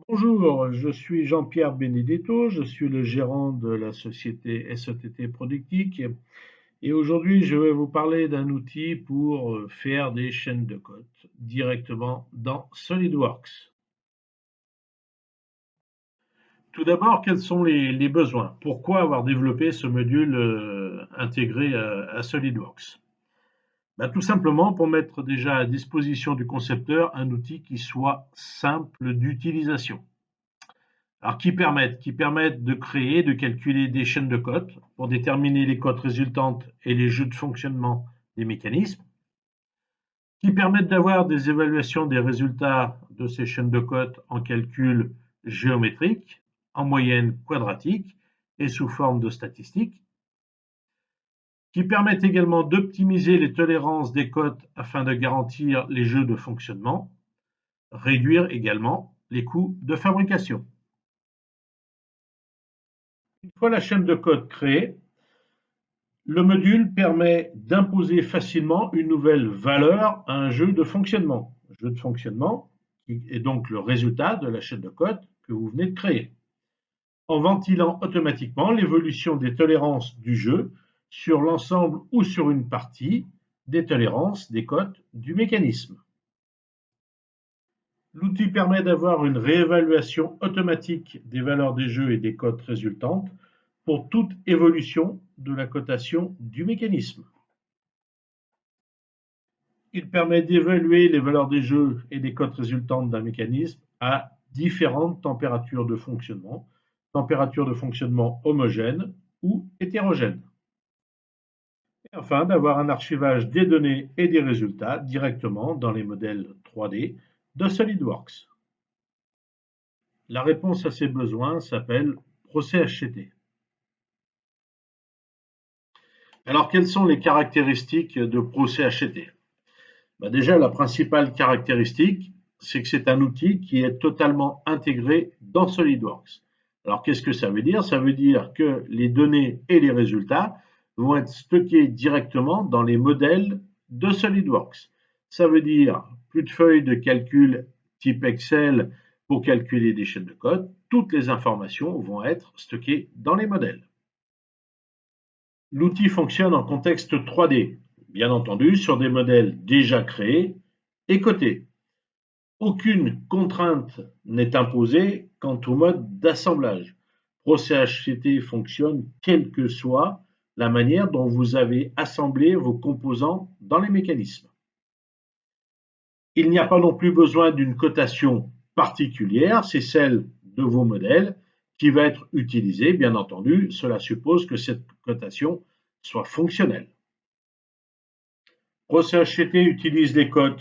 Bonjour, je suis Jean-Pierre Benedetto, je suis le gérant de la société SETT Productique et aujourd'hui je vais vous parler d'un outil pour faire des chaînes de code directement dans SolidWorks. Tout d'abord, quels sont les besoins? Pourquoi avoir développé ce module intégré à SolidWorks? Tout simplement pour mettre déjà à disposition du concepteur un outil qui soit simple d'utilisation. Alors, qui permettent de créer, de calculer des chaînes de cotes pour déterminer les cotes résultantes et les jeux de fonctionnement des mécanismes, qui permettent d'avoir des évaluations des résultats de ces chaînes de cotes en calcul géométrique, en moyenne quadratique et sous forme de statistiques, qui permettent également d'optimiser les tolérances des cotes afin de garantir les jeux de fonctionnement, réduire également les coûts de fabrication. Une fois la chaîne de code créée, le module permet d'imposer facilement une nouvelle valeur à un jeu de fonctionnement. Jeu de fonctionnement qui est donc le résultat de la chaîne de code que vous venez de créer, en ventilant automatiquement l'évolution des tolérances du jeu sur l'ensemble ou sur une partie des tolérances des cotes du mécanisme. L'outil permet d'avoir une réévaluation automatique des valeurs des jeux et des cotes résultantes pour toute évolution de la cotation du mécanisme. Il permet d'évaluer les valeurs des jeux et des cotes résultantes d'un mécanisme à différentes températures de fonctionnement homogènes ou hétérogènes. Et enfin, d'avoir un archivage des données et des résultats directement dans les modèles 3D de SolidWorks. La réponse à ces besoins s'appelle ProcessHT. Alors, quelles sont les caractéristiques de ProcessHT? Déjà, la principale caractéristique, c'est que c'est un outil qui est totalement intégré dans SolidWorks. Alors, qu'est-ce que ça veut dire? Ça veut dire que les données et les résultats vont être stockés directement dans les modèles de SolidWorks. Ça veut dire plus de feuilles de calcul type Excel pour calculer des chaînes de code. Toutes les informations vont être stockées dans les modèles. L'outil fonctionne en contexte 3D, bien entendu sur des modèles déjà créés et cotés. Aucune contrainte n'est imposée quant au mode d'assemblage. ProcessHT fonctionne quelle que soit la manière dont vous avez assemblé vos composants dans les mécanismes. Il n'y a pas non plus besoin d'une cotation particulière, c'est celle de vos modèles qui va être utilisée, bien entendu. Cela suppose que cette cotation soit fonctionnelle. ProcessHT utilise les codes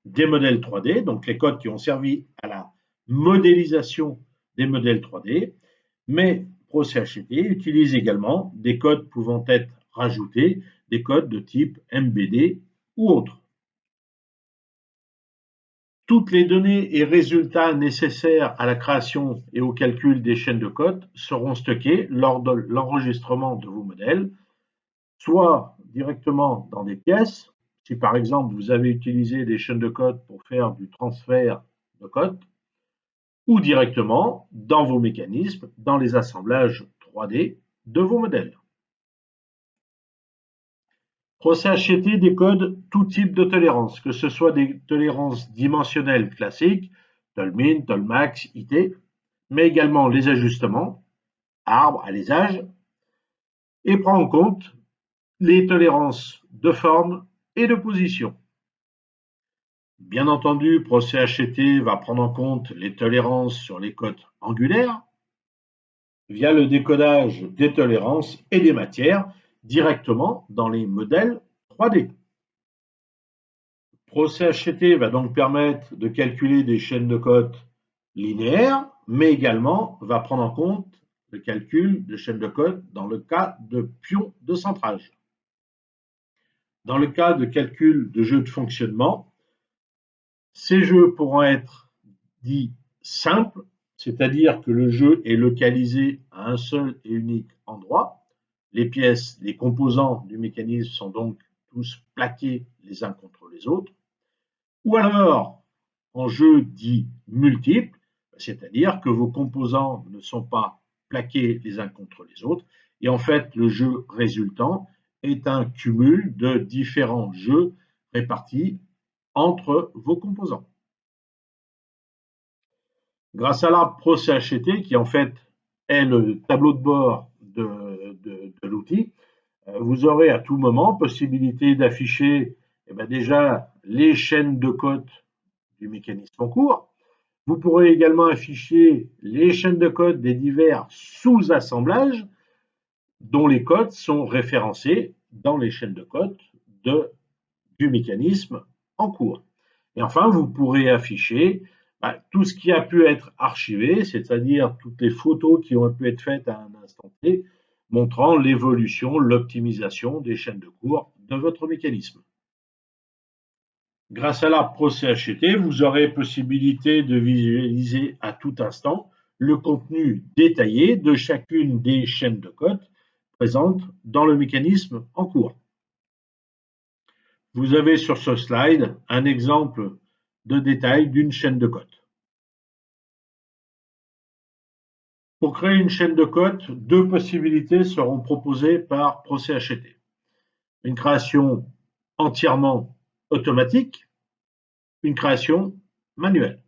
des modèles 3D, donc les codes qui ont servi à la modélisation des modèles 3D, mais ProcessHT utilise également des codes pouvant être rajoutés, des codes de type MBD ou autres. Toutes les données et résultats nécessaires à la création et au calcul des chaînes de code seront stockés lors de l'enregistrement de vos modèles, soit directement dans des pièces, si par exemple vous avez utilisé des chaînes de code pour faire du transfert de code, ou directement dans vos mécanismes, dans les assemblages 3D de vos modèles. ProcessHT décode tout type de tolérance, que ce soit des tolérances dimensionnelles classiques, tolmin, tolmax, IT, mais également les ajustements, arbre, alésage, et prend en compte les tolérances de forme et de position. Bien entendu, ProcessHT va prendre en compte les tolérances sur les cotes angulaires via le décodage des tolérances et des matières directement dans les modèles 3D. ProcessHT va donc permettre de calculer des chaînes de cotes linéaires, mais également va prendre en compte le calcul de chaînes de cotes dans le cas de pions de centrage. Dans le cas de calcul de jeux de fonctionnement, ces jeux pourront être dits simples, c'est-à-dire que le jeu est localisé à un seul et unique endroit. Les pièces, les composants du mécanisme sont donc tous plaqués les uns contre les autres. Ou alors, en jeu dit multiple, C'est-à-dire que vos composants ne sont pas plaqués les uns contre les autres, et en fait, le jeu résultant est un cumul de différents jeux répartis entre vos composants. Grâce à l'arbre ProCHT, qui en fait est le tableau de bord de l'outil, vous aurez à tout moment possibilité d'afficher déjà les chaînes de code du mécanisme en cours. Vous pourrez également afficher les chaînes de code des divers sous-assemblages dont les codes sont référencés dans les chaînes de code du mécanisme en cours. Et enfin, vous pourrez afficher tout ce qui a pu être archivé, c'est-à-dire toutes les photos qui ont pu être faites à un instant T, montrant l'évolution, l'optimisation des chaînes de cours de votre mécanisme. Grâce à l'arbre ProCHT, vous aurez possibilité de visualiser à tout instant le contenu détaillé de chacune des chaînes de code présentes dans le mécanisme en cours. Vous avez sur ce slide un exemple de détail d'une chaîne de code. Pour créer une chaîne de code, deux possibilités seront proposées par ProCHT. Une création entièrement automatique, une création manuelle.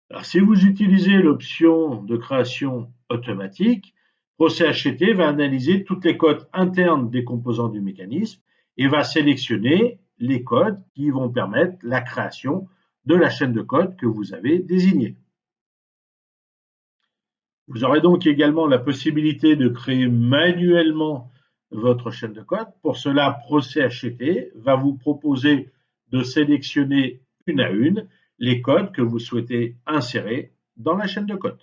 Alors, si vous utilisez l'option de création automatique, ProCHT va analyser toutes les codes internes des composants du mécanisme et va sélectionner les codes qui vont permettre la création de la chaîne de code que vous avez désignée. Vous aurez donc également la possibilité de créer manuellement votre chaîne de code. Pour cela, ProCHT va vous proposer de sélectionner une à une les codes que vous souhaitez insérer dans la chaîne de code.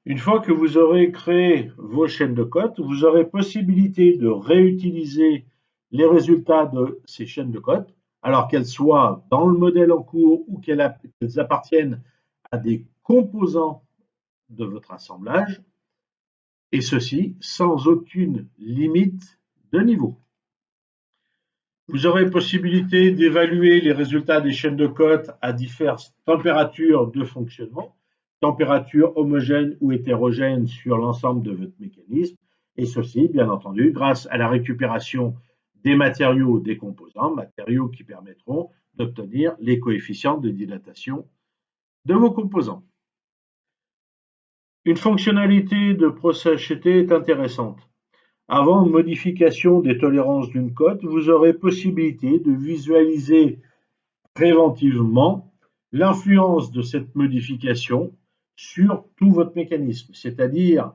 Une fois que vous aurez créé vos chaînes de code, vous aurez possibilité de réutiliser les résultats de ces chaînes de code, alors qu'elles soient dans le modèle en cours ou qu'elles appartiennent à des composants de votre assemblage, et ceci sans aucune limite de niveau. Vous aurez possibilité d'évaluer les résultats des chaînes de code à diverses températures de fonctionnement, température homogène ou hétérogène sur l'ensemble de votre mécanisme, et ceci, bien entendu, grâce à la récupération des matériaux des composants, matériaux qui permettront d'obtenir les coefficients de dilatation de vos composants. Une fonctionnalité de ProCHT est intéressante. Avant modification des tolérances d'une cote, vous aurez possibilité de visualiser préventivement l'influence de cette modification sur tout votre mécanisme. C'est-à-dire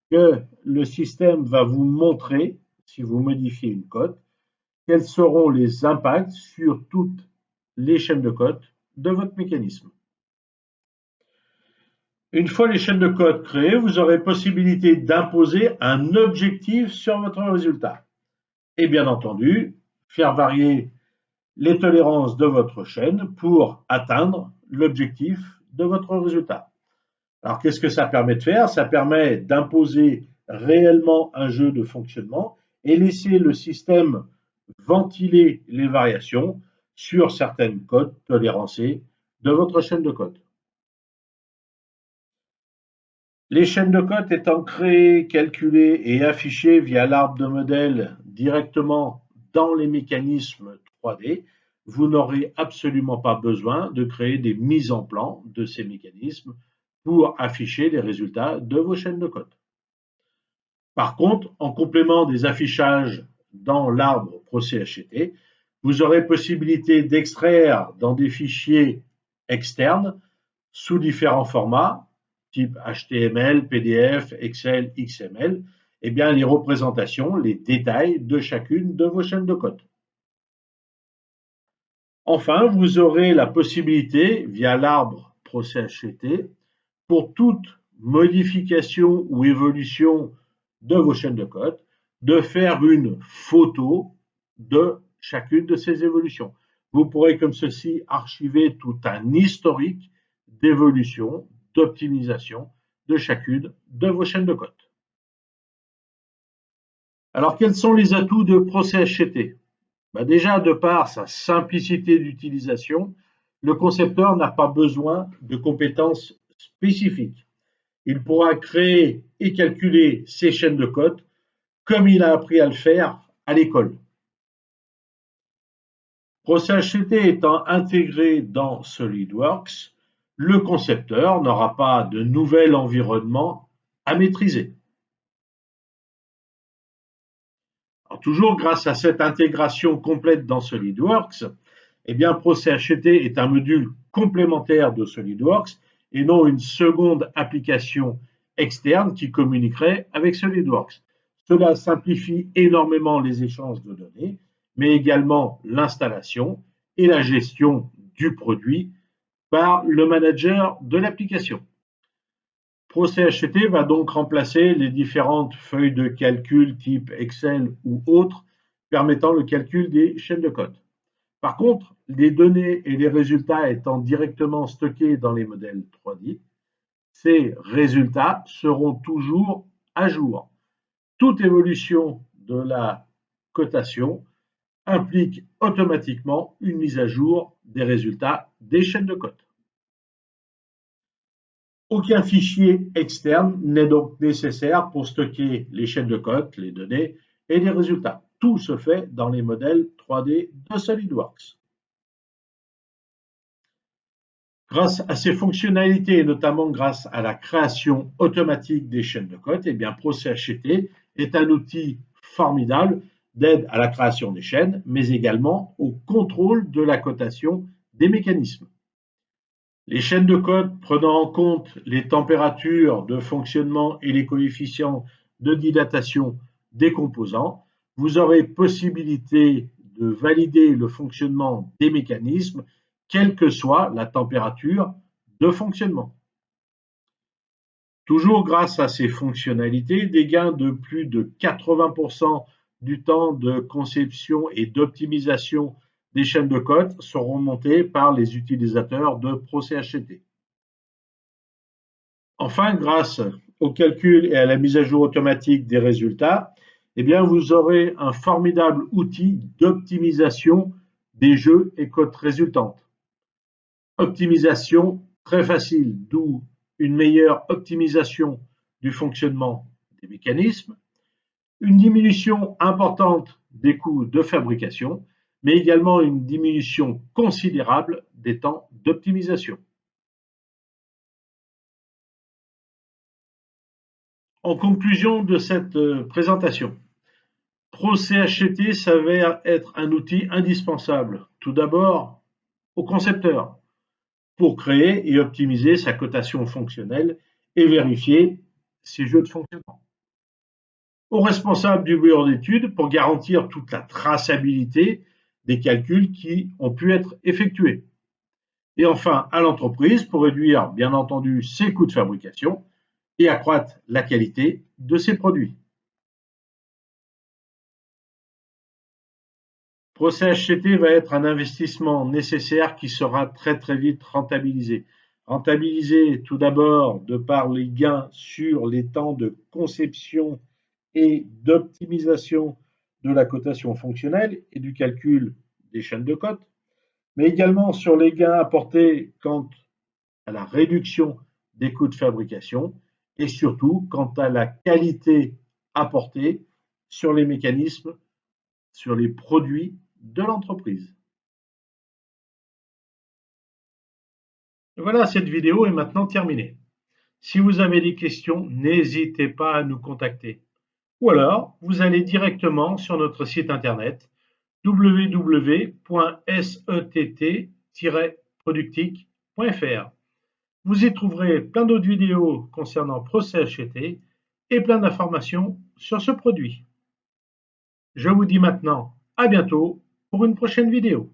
que le système va vous montrer, si vous modifiez une cote, quels seront les impacts sur toutes les chaînes de cote de votre mécanisme. Une fois les chaînes de code créées, vous aurez possibilité d'imposer un objectif sur votre résultat. Et bien entendu, faire varier les tolérances de votre chaîne pour atteindre l'objectif de votre résultat. Alors, qu'est-ce que ça permet de faire? Ça permet d'imposer réellement un jeu de fonctionnement et laisser le système ventiler les variations sur certaines codes tolérancées de votre chaîne de code. Les chaînes de code étant créées, calculées et affichées via l'arbre de modèle directement dans les mécanismes 3D, vous n'aurez absolument pas besoin de créer des mises en plan de ces mécanismes pour afficher les résultats de vos chaînes de code. Par contre, en complément des affichages dans l'arbre ProCHT, vous aurez possibilité d'extraire dans des fichiers externes sous différents formats, type HTML, PDF, Excel, XML, les représentations, les détails de chacune de vos chaînes de code. Enfin, vous aurez la possibilité, via l'arbre ProCHT, pour toute modification ou évolution de vos chaînes de code, de faire une photo de chacune de ces évolutions. Vous pourrez comme ceci archiver tout un historique d'évolution, d'optimisation de chacune de vos chaînes de code. Alors, quels sont les atouts de ProCHT? Déjà, de par sa simplicité d'utilisation, le concepteur n'a pas besoin de compétences spécifiques. Il pourra créer et calculer ses chaînes de code comme il a appris à le faire à l'école. ProcessHT étant intégré dans SolidWorks, le concepteur n'aura pas de nouvel environnement à maîtriser. Alors, toujours grâce à cette intégration complète dans SolidWorks, ProcessHT est un module complémentaire de SolidWorks et non une seconde application externe qui communiquerait avec SolidWorks. Cela simplifie énormément les échanges de données, mais également l'installation et la gestion du produit par le manager de l'application. ProcessHT va donc remplacer les différentes feuilles de calcul type Excel ou autres permettant le calcul des chaînes de code. Par contre, les données et les résultats étant directement stockés dans les modèles 3D, ces résultats seront toujours à jour. Toute évolution de la cotation implique automatiquement une mise à jour des résultats des chaînes de code. Aucun fichier externe n'est donc nécessaire pour stocker les chaînes de code, les données et les résultats. Tout se fait dans les modèles 3D de SolidWorks. Grâce à ces fonctionnalités et notamment grâce à la création automatique des chaînes de code, ProcessHT est un outil formidable d'aide à la création des chaînes, mais également au contrôle de la cotation des mécanismes. Les chaînes de code prenant en compte les températures de fonctionnement et les coefficients de dilatation des composants, vous aurez possibilité de valider le fonctionnement des mécanismes quelle que soit la température de fonctionnement. Toujours grâce à ces fonctionnalités, des gains de plus de 80% du temps de conception et d'optimisation des chaînes de code seront montés par les utilisateurs de ProcessHT. Enfin, grâce au calcul et à la mise à jour automatique des résultats, vous aurez un formidable outil d'optimisation des jeux et codes résultantes. Optimisation très facile, d'où une meilleure optimisation du fonctionnement des mécanismes, une diminution importante des coûts de fabrication, mais également une diminution considérable des temps d'optimisation. En conclusion de cette présentation, ProcessHT s'avère être un outil indispensable, tout d'abord au concepteur, pour créer et optimiser sa cotation fonctionnelle et vérifier ses jeux de fonctionnement. Aux responsables du bureau d'études pour garantir toute la traçabilité des calculs qui ont pu être effectués. Et enfin, à l'entreprise pour réduire, bien entendu, ses coûts de fabrication et accroître la qualité de ses produits. ProcessHT va être un investissement nécessaire qui sera très vite rentabilisé. Rentabilisé tout d'abord de par les gains sur les temps de conception et d'optimisation de la cotation fonctionnelle et du calcul des chaînes de code, mais également sur les gains apportés quant à la réduction des coûts de fabrication et surtout quant à la qualité apportée sur les mécanismes, sur les produits de l'entreprise. Voilà, cette vidéo est maintenant terminée. Si vous avez des questions, n'hésitez pas à nous contacter. Ou alors, vous allez directement sur notre site internet www.sett-productic.fr. Vous y trouverez plein d'autres vidéos concernant ProcessHT et plein d'informations sur ce produit. Je vous dis maintenant à bientôt pour une prochaine vidéo.